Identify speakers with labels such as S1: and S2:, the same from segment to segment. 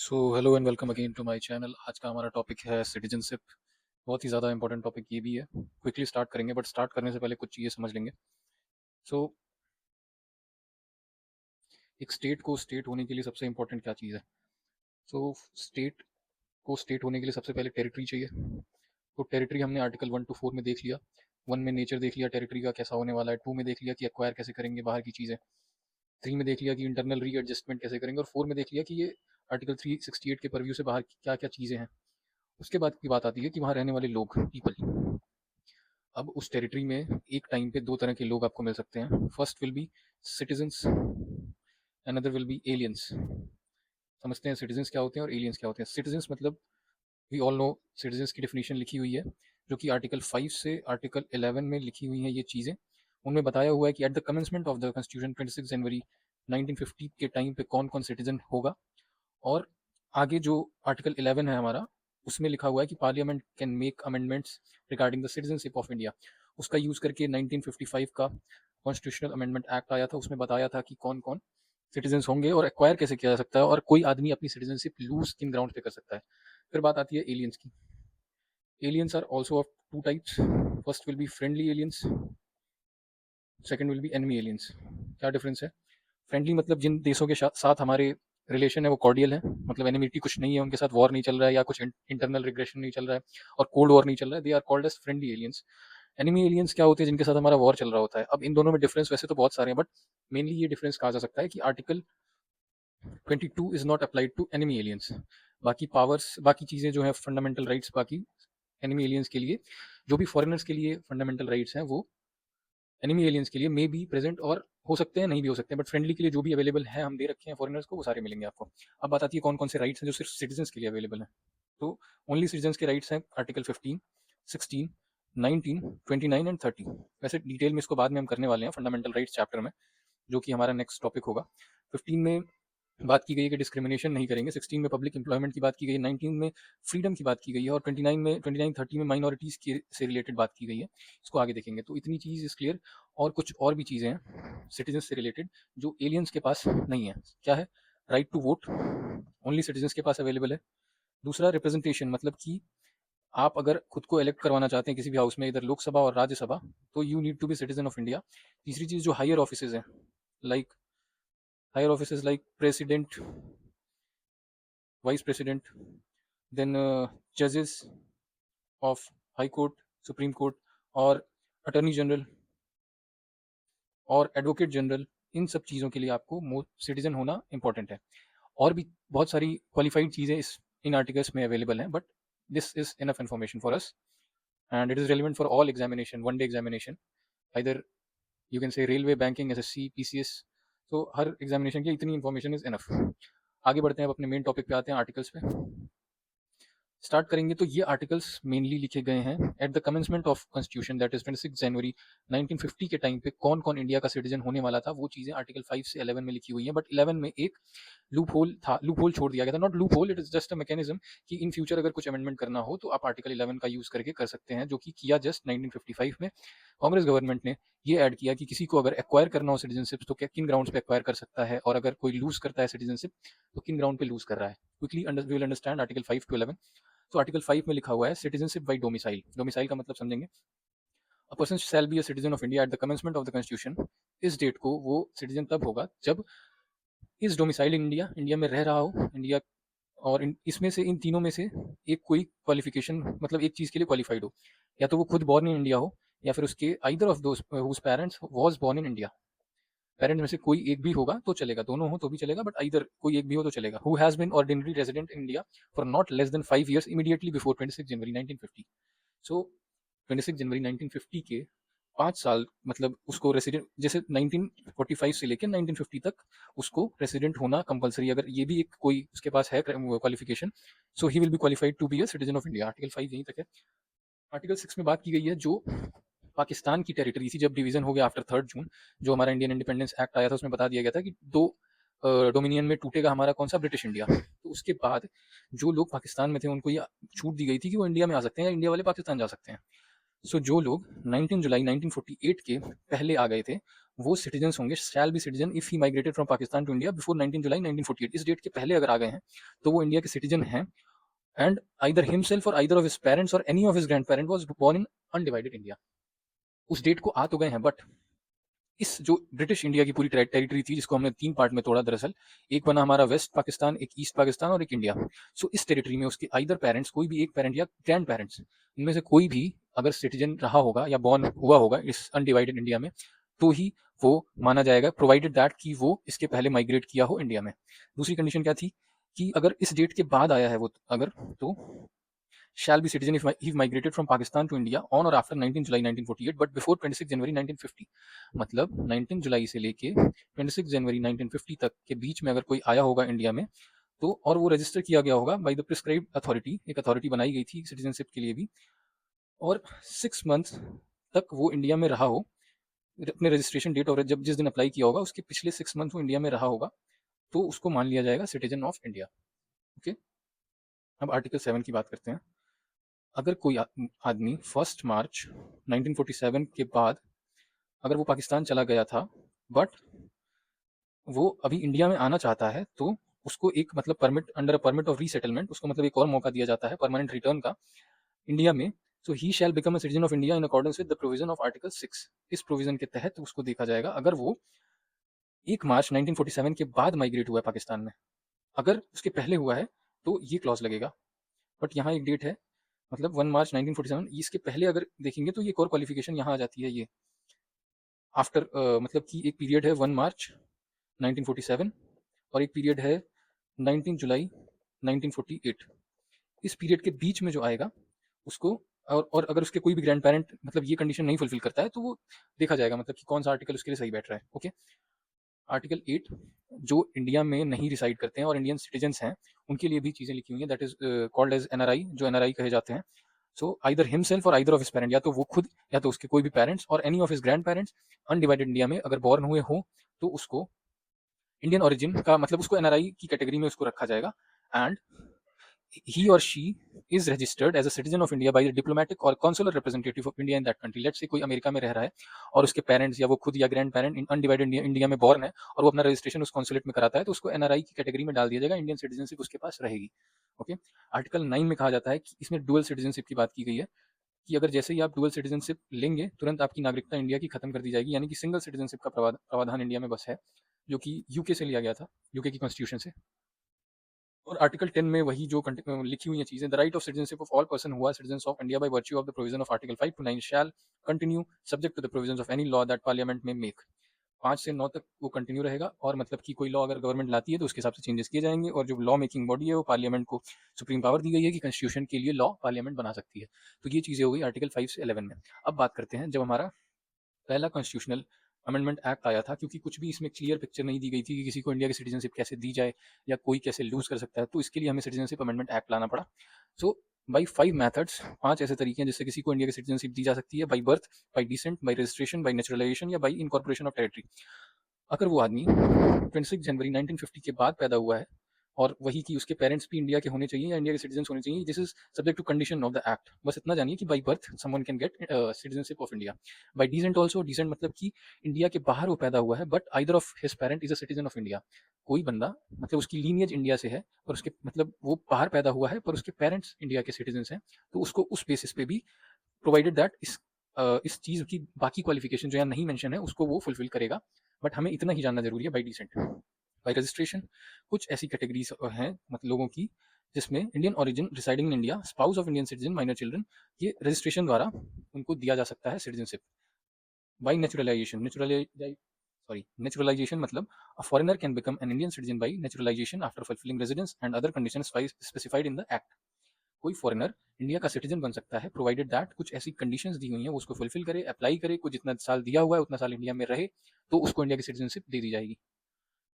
S1: So hello and welcome again to my channel. आज का हमारा टॉपिक है सिटीजनशिप। बहुत ही ज़्यादा इंपॉर्टेंट टॉपिक ये भी है। क्विकली स्टार्ट करेंगे, बट स्टार्ट करने से पहले कुछ चीज़ें समझ लेंगे। सो एक स्टेट को स्टेट होने के लिए सबसे इंपॉर्टेंट क्या चीज़ है? सो स्टेट को स्टेट होने के लिए सबसे पहले टेरिटरी चाहिए। तो टेरिटरी हमने आर्टिकल 1 to 4 में देख लिया। 1 में नेचर देख लिया टेरिटरी का कैसा होने वाला है। 2 में देख लिया कि एक्वायर कैसे करेंगे बाहर की चीज़ें। 3 में देख लिया कि इंटरनल री एडजस्टमेंट कैसे करेंगे। और 4 में देख लिया कि ये आर्टिकल 368 के परव्यू से बाहर क्या क्या चीज़ें हैं। उसके बाद की बात आती है कि वहाँ रहने वाले लोग, पीपल। अब उस टेरिटरी में एक टाइम पे दो तरह के लोग आपको मिल सकते हैं। First will B citizens, another will be aliens. समझते हैं सिटीजन्स क्या होते हैं और एलियंस क्या होते हैं। सिटीजन्स मतलब वी ऑल नो सिटीजन्स की डेफिनेशन लिखी हुई है, जो कि आर्टिकल 5 से आर्टिकल 11 में लिखी हुई हैं ये चीज़ें। उनमें बताया हुआ है कि eight the commencement of the constitution 26 जनवरी 1950 के टाइम पे कौन कौन सिटीजन होगा। और आगे जो आर्टिकल 11 है हमारा, उसमें लिखा हुआ है कि parliament can make amendments regarding the citizenship of India. उसका यूज़ करके 1955 का कॉन्स्टिट्यूशनल अमेंडमेंट एक्ट आया था। उसमें बताया था कि कौन कौन सिटीजन्स होंगे और एक्वायर कैसे किया जा सकता है, और कोई आदमी अपनी सिटीजनशिप लूज किन ग्राउंड पे कर सकता है। फिर बात आती है एलियंस की। Aliens are also of two types. First will be friendly aliens, second will be enemy aliens. क्या डिफरेंस है? फ्रेंडली मतलब जिन देशों के साथ हमारे रिलेशन है वो कॉर्डियल है, मतलब एनिमिटी कुछ नहीं है, उनके साथ वॉर नहीं चल रहा है या कुछ इंटरनल रिग्रेशन नहीं चल रहा है और कोल्ड वॉर नहीं चल रहा है। They are called as friendly aliens. Enemy aliens क्या होते हैं? जिनके साथ हमारा वॉर चल रहा होता है। अब इन दोनों में डिफरेंस वैसे तो बहुत सारे हैं, बट मेनली ये डिफरेंस कहा जा सकता है कि article 22 is not applied to enemy aliens. बाकी पावर्स, बाकी चीज़ें जो है फंडामेंटल राइट्स, बाकी एनिमी एलियंस के लिए, जो भी फॉरेनर्स के लिए फंडामेंटल राइट्स हैं, वो एनिमी एलियंस के लिए मे बी प्रेजेंट और हो सकते हैं, नहीं भी हो सकते हैं, बट फ्रेंडली के लिए जो भी अवेलेबल है हम दे रखे हैं फॉरेनर्स को, वो सारे मिलेंगे आपको। अब बात आती है कौन कौन से राइट्स हैं जो सिर्फ सिटीजन्स के लिए अवेलेबल हैं। तो ओनली सिटीजन्स के राइट्स हैं आर्टिकल 15, 16, 19, 29 एंड 30। वैसे डिटेल में इसको बाद में हम करने वाले हैं फंडामेंटल राइट्स चैप्टर में, जो कि हमारा नेक्स्ट टॉपिक होगा। 15 में बात की गई है कि डिस्क्रिमिनेशन नहीं करेंगे। 16 में पब्लिक एम्प्लॉयमेंट की बात की गई है। 19 में फ्रीडम की बात की गई है। और 29 30 में माइनॉरिटीज़ के से रिलेटेड बात की गई है। इसको आगे देखेंगे। तो इतनी चीज़ इज क्लियर। और कुछ और भी चीज़ें हैं सिटीजन से रिलेटेड जो एलियंस के पास नहीं है। क्या है? Right to vote only citizens के पास अवेलेबल है। दूसरा, रिप्रेजेंटेशन, मतलब कि आप अगर खुद को इलेक्ट करवाना चाहते हैं किसी भी हाउस में, इधर लोकसभा और राज्यसभा, तो you need to be citizen of India. तीसरी चीज़, जो हायर ऑफिसेज हैं, like higher offices like president, vice president, then जजेस of high court, supreme court, और अटर्नी जनरल और एडवोकेट जनरल, इन सब चीज़ों के लिए आपको सिटीजन होना इंपॉर्टेंट है। और भी बहुत सारी क्वालिफाइड चीज़ें इन आर्टिकल्स में अवेलेबल हैं, but this is enough information for us and it is relevant for all examination, one day examination, either you can say railway, banking, SSC, PCS. तो हर एग्जामिनेशन की इतनी इन्फॉर्मेशन इज इनफ। आगे बढ़ते हैं, अब अपने मेन टॉपिक पे आते हैं, आर्टिकल्स पे स्टार्ट करेंगे। तो ये आर्टिकल्स मेनली लिखे गए हैं eight the commencement of constitution, that is 26 जनवरी 1950 के टाइम पे कौन कौन इंडिया का सिटीजन होने वाला था। वो चीज़ें आर्टिकल 5 से 11 में लिखी हुई हैं, बट 11 में एक लूप होल था, लूप होल छोड़ दिया गया था। Not loop hole, it is just a mechanism कि इन फ्यूचर अगर कुछ अमेंडमेंट करना हो तो आप आर्टिकल 11 का यूज़ करके कर सकते हैं, जो कि किया जस्ट 1955 में। कांग्रेस गवर्नमेंट ने ये ऐड किया कि किसी को अगर एक्वायर करना हो सिटीजनशिप तो क्या किन ग्राउंड्स पे एक्वायर कर सकता है, और अगर कोई लूज करता है सिटीजनशिप तो किन ग्राउंड पे लूज कर रहा है। Quickly we will understand article 5 to 11। तो आर्टिकल 5 में लिखा हुआ है सिटीजनशिप बाई डोमिसाइल। डोमिसाइल का मतलब समझेंगे। A person shall be a citizen of India at the commencement of the constitution. इस डेट को वो सिटीजन तब होगा जब इस डोमिसाइल इन इंडिया, इंडिया में रह रहा हो इंडिया, और इसमें से इन तीनों में से एक कोई क्वालिफिकेशन, मतलब एक चीज़ के लिए क्वालिफाइड हो। या तो वो खुद बॉर्न इन इंडिया हो, या फिर उसके either of those whose parents was born in India. Parents में से कोई एक भी होगा तो चलेगा, दोनों हो तो भी चलेगा, बट आइदर कोई एक भी हो तो चलेगा। Who has been ordinary resident in India for not less than 5 years immediately before 26 January 1950। So 26 जनवरी 1950 के 5 साल, मतलब उसको रेसिडेंट, जैसे 1945 से लेकर 1950 तक उसको रेसिडेंट होना कंपलसरी। अगर ये भी एक कोई उसके पास है qualification, so he will be qualified to be a citizen of India. Article 5 यहीं तक है। आर्टिकल 6 में बात की गई है जो पाकिस्तान की टेरिटरी थी, जब डिवीजन हो गया आफ्टर 3 जून, जो हमारा इंडियन इंडिपेंडेंस एक्ट आया था, उसमें बता दिया गया था कि दो डोमिनियन में टूटेगा हमारा कौन सा, ब्रिटिश इंडिया। तो उसके बाद जो लोग पाकिस्तान में थे उनको ये छूट दी गई थी कि वो इंडिया में आ सकते हैं या इंडिया वाले पाकिस्तान जा सकते हैं। सो जो लोग 19 जुलाई 1948 के पहले आ गए थे वो सिटीजन्स होंगे, shall be citizen if he migrated from Pakistan to India before 19 July 1948। इस डेट के पहले अगर आ गए हैं तो वो इंडिया के सिटीजन हैं, एंड आइदर हिमसेल्फ और आइदर ऑफ हिज पेरेंट्स और any of his grand parent was born in undivided India. उस डेट को आ तो गए हैं, बट इस जो ब्रिटिश इंडिया की पूरी टेरिटरी थी जिसको हमने 3 पार्ट में तोड़ा दरअसल, एक बना हमारा वेस्ट पाकिस्तान, एक ईस्ट पाकिस्तान और एक इंडिया। सो इस टेरिटरी में उसके आइदर पेरेंट्स, कोई भी एक पेरेंट या ग्रैंड पेरेंट्स, इनमें से कोई भी अगर सिटीजन रहा होगा या बॉर्न हुआ होगा इस अनडिवाइडेड इंडिया में, तो ही वो माना जाएगा, प्रोवाइडेड दैट कि वो इसके पहले माइग्रेट किया हो इंडिया में। दूसरी कंडीशन क्या थी कि अगर इस डेट के बाद आया है वो, अगर तो shall be citizen if he migrated from Pakistan to India on or after 19 July 1948 but before 26 जनवरी 1950। मतलब 19 जुलाई से लेके 26 जनवरी 1950 तक के बीच में अगर कोई आया होगा इंडिया में तो, और वो रजिस्टर किया गया होगा बाय द प्रिस्क्राइब्ड अथॉरिटी, एक अथॉरिटी बनाई गई थी सिटीजनशिप के लिए भी, और 6 मंथ तक वो इंडिया में रहा हो अपने रजिस्ट्रेशन डेट और जब जिस दिन अप्लाई किया होगा उसके पिछले 6 मंथ वो इंडिया में रहा होगा, तो उसको मान लिया जाएगा सिटीजन ऑफ इंडिया। ओके, अब आर्टिकल 7 की बात करते हैं। अगर कोई आदमी 1 मार्च 1947 के बाद अगर वो पाकिस्तान चला गया था बट वो अभी इंडिया में आना चाहता है तो उसको एक मतलब permit, under a permit of resettlement, उसको मतलब एक और मौका दिया जाता है परमानेंट रिटर्न का इंडिया में। So he shall become a citizen of India in accordance with the provision of article 6। इस प्रोविजन के तहत उसको देखा जाएगा अगर वो 1 मार्च 1947 के बाद माइग्रेट हुआ है पाकिस्तान में। अगर उसके पहले हुआ है तो ये क्लॉज लगेगा, बट यहाँ एक डेट है, मतलब 1 मार्च 1947, इसके पहले अगर देखेंगे तो ये एक और क्वालिफिकेशन यहाँ आ जाती है, ये आफ्टर मतलब कि एक पीरियड है 1 मार्च 1947 और एक पीरियड है 19 जुलाई 1948। इस पीरियड के बीच में जो आएगा उसको, और अगर उसके कोई भी ग्रैंड पेरेंट मतलब ये कंडीशन नहीं फुलफिल करता है तो वो देखा जाएगा मतलब कि कौन सा आर्टिकल उसके लिए सही बैठ रहा है। ओके, आर्टिकल 8 जो इंडिया में नहीं रिसाइड करते हैं और इंडियन सिटीजन्स हैं उनके लिए भी चीज़ें लिखी हुई हैं, that is called as NRI, जो एनआरआई कहे जाते हैं। सो आइदर हिमसेल्फ और आइदर ऑफ हिज पेरेंट, या तो वो खुद या तो उसके कोई भी पेरेंट्स और any of his grand parents undivided India में अगर बॉर्न हुए हो तो उसको इंडियन ओरिजिन का मतलब उसको एनआरआई की कैटेगरी में उसको रखा जाएगा। And he or she is registered as a citizen of India by the diplomatic or consular representative of India in that country। Let's say कोई अमेरिका में रह रहा है और उसके पेरेंट्स या वो खुद या ग्रैंड पेरेंट अनडिवाइडेड इंडिया में बॉर्न है और वो अपना रजिस्ट्रेशन उस कॉन्सुलेट में कराता है तो उसको एनआरआई की कैटेगरी में डाल दिया जाएगा, इंडियन सिटीजनशिप उसके पास रहेगी। ओके, आर्टिकल 9 में कहा जाता है कि इसमें डुअल सिटीजनशिप की बात की गई है कि अगर जैसे ही आप डुअल सिटीजनशिप लेंगे तुरंत आपकी नागरिकता इंडिया की खत्म कर दी जाएगी, यानी कि सिंगल सिटीजनशिप का प्रावधान इंडिया में बस है जो कि यूके से लिया गया था, यूके की कॉन्स्टिट्यूशन से। और आर्टिकल 10 में वही जो लिखी हुई हैं चीजें, the right of citizenship of all person who are citizens of India by virtue of the provision of article 5 to 9 shall continue subject to the provisions of any law that parliament may make. 5 से 9 तक वो continue रहेगा, और मतलब कि कोई law अगर government लाती है तो उसके हिसाब से चेंजेस किए जाएंगे, और जो लॉ मेकिंग बॉडी है वो पार्लियामेंट को सुप्रीम पावर दी गई है कि कॉन्स्टिट्यूशन के लिए लॉ पार्लियामेंट बना सकती है। तो ये चीज़ें हो गई आर्टिकल 5 से 11 में। अब बात करते हैं जब हमारा पहला कॉन्स्टिट्यूशनल अमेंडमेंट एक्ट आया था, क्योंकि कुछ भी इसमें क्लियर पिक्चर नहीं दी गई थी कि किसी को इंडिया की सिटीजनशिप कैसे दी जाए या कोई कैसे लूज कर सकता है, तो इसके लिए हमें सिटीजनशिप अमेंडमेंट एक्ट लाना पड़ा। सो बाई 5 मैथड्स, 5 ऐसे तरीके हैं जिससे किसी को इंडिया की सिटीजनशिप दी जा सकती है, by birth, by descent, by registration, by naturalisation या बाई इनकॉर्पोरेशन ऑफ टेरिटरी। अगर वो आदमी 26 जनवरी 1950 के बाद पैदा हुआ है और वही कि उसके पेरेंट्स भी इंडिया के होने चाहिए या इंडिया के सिटीजन होने चाहिए, this is subject to condition of the act. बस इतना जानिए कि by birth someone can get citizenship of India, by descent also, descent मतलब कि इंडिया के बाहर वो पैदा हुआ है but either of his parent is a citizen of India. कोई बंदा मतलब उसकी लीनियज इंडिया से है पर उसके मतलब वो बाहर पैदा हुआ है पर उसके पेरेंट्स इंडिया के सिटीजन हैं, तो उसको उस बेसिस पे भी प्रोवाइडेड दैट इस चीज़ की बाकी क्वालिफिकेशन जो यहाँ नहीं मेंशन है उसको वो फुलफिल करेगा। बट हमें इतना ही जानना जरूरी है, बाई डिसेंट, बाई रजिस्ट्रेशन कुछ ऐसी कैटेगरीज हैं मतलब लोगों की जिसमें Indian origin, residing in India, spouse of Indian citizen, minor children, ये रजिस्ट्रेशन द्वारा उनको दिया जा सकता है सिटीजनशिप। बाई नेचुरलाइजेशन, नेचुरलाइजेशन मतलब a foreigner can become an Indian citizen by naturalization after fulfilling residence and other conditions specified in the act। कोई foreigner India का सिटीजन बन सकता है प्रोवाइडेड दैट कुछ ऐसी कंडीशंस दी हुई हैं वो उसको फुलफिल करे, अप्लाई करे, कुछ जितना साल दिया हुआ है उतना साल इंडिया में रहे तो उसको इंडिया की सिटीजनशिप दे दी जाएगी।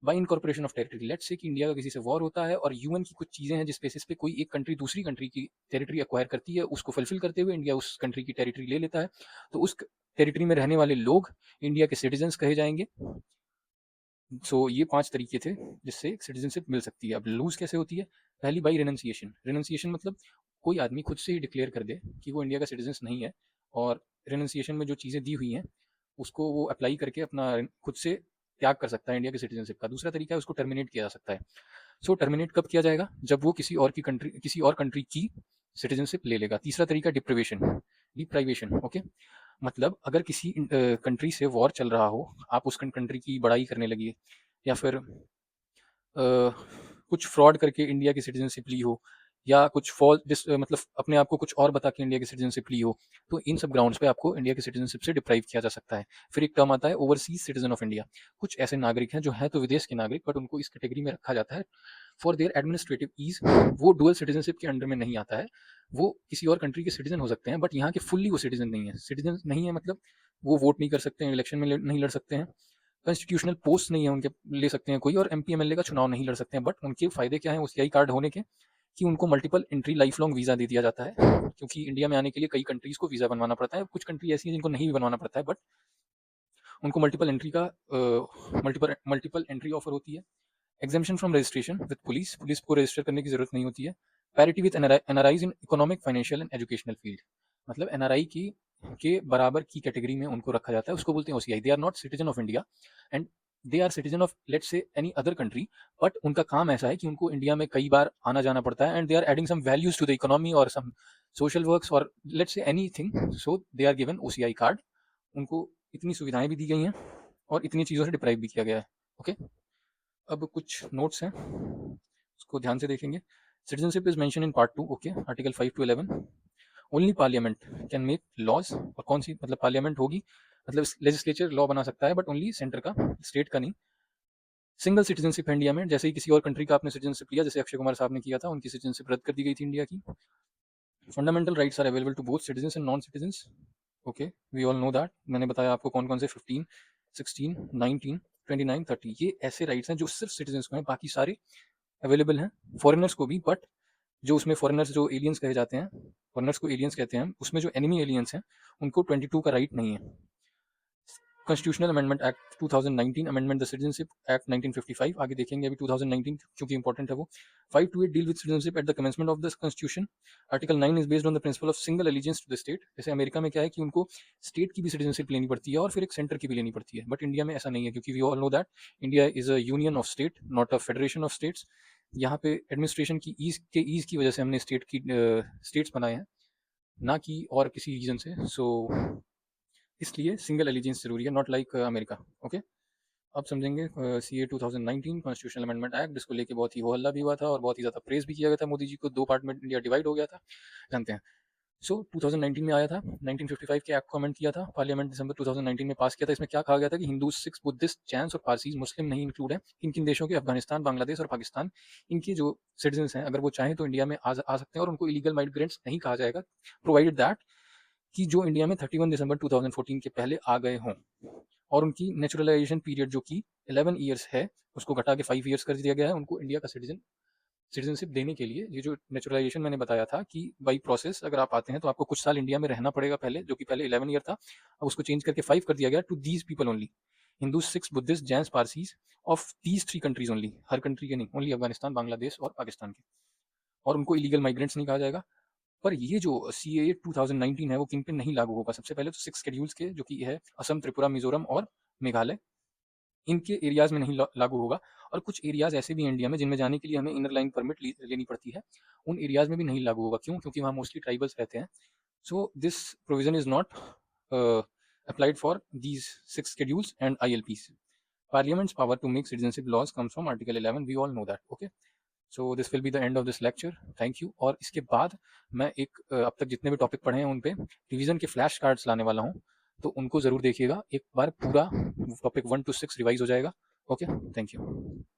S1: By incorporation of territory, let's say कि इंडिया का किसी से वॉर होता है और यूएन की कुछ चीजें हैं जिस बेसिस पे कोई एक कंट्री दूसरी कंट्री की टेरिटरी एक्वायर करती है, उसको फुलफिल करते हुए इंडिया उस कंट्री की टेरिटरी ले लेता है, तो उस टेरिटरी में रहने वाले लोग इंडिया के सिटीजन्स कहे जाएंगे। सो ये 5 तरीके थे जिससे सिटीजनशिप मिल सकती है। अब लूज कैसे होती है? पहली बाई रिनंसिएशन। रिनंसिएशन मतलब कोई आदमी खुद से ही डिक्लेयर कर दे कि वो इंडिया का सिटीजन नहीं है और रेनन्सिएशन में जो चीज़ें दी हुई हैं उसको वो अप्लाई करके अपना खुद से त्याग कर सकता है इंडिया की सिटीजनशिप का। दूसरा तरीका है उसको टर्मिनेट किया जा सकता है। सो टर्मिनेट कब किया जाएगा? जब वो किसी और कंट्री की सिटीजनशिप ले लेगा। तीसरा तरीका डिप्राइवेशन, ओके। मतलब अगर किसी कंट्री से वॉर चल रहा हो, आप उस कंट्री की बड़ाई करने लगी या फिर कुछ फ्रॉड करके इंडिया की सिटीजनशिप ली हो या कुछ मतलब अपने आप को कुछ और बता के इंडिया की सिटीजनशिप ली हो, तो इन सब ग्राउंड्स पे आपको इंडिया की सिटीजनशिप से डिप्राइव किया जा सकता है। फिर एक टर्म आता है ओवरसीज सिटीजन ऑफ इंडिया। कुछ ऐसे नागरिक हैं जो हैं तो विदेश के नागरिक, बट उनको इस कैटेगरी में रखा जाता है फॉर देयर एडमिनिस्ट्रेटिव ईज। वो डुअल सिटीजनशिप के अंडर में नहीं आता है। वो किसी और कंट्री के सिटीजन हो सकते हैं, बट यहाँ के फुल्ली वो सिटीजन नहीं है। सिटीजन नहीं है मतलब वो वोट नहीं कर सकते हैं, इलेक्शन में नहीं लड़ सकते हैं, कॉन्स्टिट्यूशनल पोस्ट नहीं है उनके, ले सकते हैं कोई, और एमपी एमएलए का चुनाव नहीं लड़ सकते हैं। बट उनके फायदे क्या हैं ओसीआई कार्ड होने के? कि उनको multiple entry lifelong visa दे दिया जाता है, क्योंकि इंडिया में आने के लिए कई कंट्रीज़ को वीज़ा बनवाना पड़ता है। कुछ कंट्री ऐसी हैं जिनको नहीं भी बनवाना पड़ता है, बट उनको मल्टीपल एंट्री ऑफर होती है। Exemption from registration with police, police को रजिस्टर करने की जरूरत नहीं होती है। Parity with NRIs in economic, financial and educational field, मतलब एनआरआई की के बराबर की कैटेगरी में उनको रखा जाता है, उसको बोलते हैं OCI. They are not citizen of India and they are citizen of let's say any other country, but उनका काम ऐसा है कि उनको इंडिया में कई बार आना जाना पड़ता है and they are adding some values to the economy और सम सोशल वर्क्स और let's say anything, so they are given OCI card. उनको इतनी सुविधाएं भी दी गई हैं और इतनी चीज़ों से डिप्राइव भी किया गया है, ओके। अब कुछ नोट्स हैं, उसको ध्यान से देखेंगे। Citizenship is mention in part 2, okay, article 5 to 11। Only parliament can make laws, और कौन सी मतलब पार्लियामेंट होगी, मतलब लेजिस्लेचर लॉ बना सकता है, बट ओनली सेंटर का, स्टेट का नहीं। सिंगल सिटीजनशिप है इंडिया में, जैसे ही किसी और कंट्री का आपने सिटीजनशिप लिया, जैसे अक्षय कुमार साहब ने किया था, उनकी सिटीजनशिप रद्द कर दी गई थी इंडिया की। Fundamental rights are available to both citizen and non citizen, okay, we all know that. मैंने बताया आपको कौन कौन से 15, 16, 19, 29, 30 ये ऐसे राइट्स हैं जो सिर्फ सिटीजन को हैं, बाकी सारे अवेलेबल हैं फॉरेनर्स को भी। बट जो उसमें फॉरेनर्स जो एलियंस कहे जाते हैं, फॉरेनर्स को एलियंस कहते हैं, उसमें जो एनिमी एलियंस हैं उनको 22 का राइट नहीं है। Constitutional amendment act 2019, amendment the citizenship act 1955, आगे देखेंगे अभी 2019 क्योंकि इंपॉर्टेंट है वो। 528 deal with citizenship at the commencement of the constitution. Article 9 is based on the principle of single allegiance to the state. जैसे अमेरिका में क्या है कि उनको स्टेट की भी सिटीजनशिप लेनी पड़ती है और फिर एक सेंटर की भी लेनी पड़ती है, बट इंडिया में ऐसा नहीं है, क्योंकि we all know that India is a union of state, not a federation of states. यहाँ पे एडमिनिस्ट्रेशन की ईज की वजह से हमने स्टेट्स बनाए हैं, ना कि और किसी रीजन से। सो इसलिए सिंगल एलिजेंस जरूरी है, नॉट लाइक अमेरिका, ओके। अब समझेंगे CA 2019 कॉन्स्टिट्यूशनल अमेंडमेंट एक्ट, जिसको लेके बहुत ही हो हल्ला भी हुआ था और बहुत ही ज़्यादा प्रेस भी किया गया था मोदी जी को। 2 पार्ट में इंडिया डिवाइड हो गया था, जानते हैं। सो 2019 में आया था, 1955 के एक्ट को अमेंड किया था पार्लियामेंट, दिसंबर 2019 में पास किया था। इसमें क्या कहा गया था कि हिंदू, सिख्स, बुद्धिस्ट, जैन्स और पारसीज, मुस्लिम नहीं इंक्लूड है। किन किन देशों के? अफगानिस्तान, बांग्लादेश और पाकिस्तान। इनके जो सिटीजन हैं अगर वो चाहें तो इंडिया में आ सकते हैं और उनको इलीगल माइग्रेंट्स नहीं कहा जाएगा, प्रोवाइडेड दैट कि जो इंडिया में 31 दिसंबर 2014 के पहले आ गए हों और उनकी नेचुरलाइजेशन पीरियड जो कि 11 ईयर्स है उसको घटा के 5 ईयर्स कर दिया गया है उनको इंडिया का सिटीजनशिप देने के लिए। ये जो नेचुरलाइजेशन मैंने बताया था कि बाई प्रोसेस अगर आप आते हैं तो आपको कुछ साल इंडिया में रहना पड़ेगा पहले, जो कि पहले 11 ईयर था, अब उसको चेंज करके 5 कर दिया गया to these people only, Hindu, Sikhs, Buddhist, Jains, Parsis of these 3 countries only, हर कंट्री के नहीं, ओनली अफगानिस्तान, बांग्लादेश और पाकिस्तान के। और उनको इलीगल माइग्रेंट्स नहीं कहा जाएगा। पर ये जो CAA 2019 है वो किन पे नहीं लागू होगा? सबसे पहले तो 6 शेड्यूल्स के, जो कि है असम, त्रिपुरा, मिजोरम और मेघालय, इनके एरियाज में नहीं लागू होगा। और कुछ एरियाज ऐसे भी हैं इंडिया में जिनमें जाने के लिए हमें इनर लाइन परमिट लेनी पड़ती है, उन एरियाज में भी नहीं लागू होगा। क्यों? क्योंकि वहाँ मोस्टली ट्राइबल्स रहते हैं। So this provision is not applied for these 6 schedules and ILPs. Parliament's power to make citizenship laws comes from Article 11. We all know that. Okay. So this will be the end of this lecture, thank you. और इसके बाद मैं एक अब तक जितने भी topic पढ़े हैं उन पे रिवीजन के फ्लैश कार्ड्स लाने वाला हूँ, तो उनको ज़रूर देखिएगा। एक बार पूरा टॉपिक 1 to 6 रिवाइज हो जाएगा। Okay, thank you.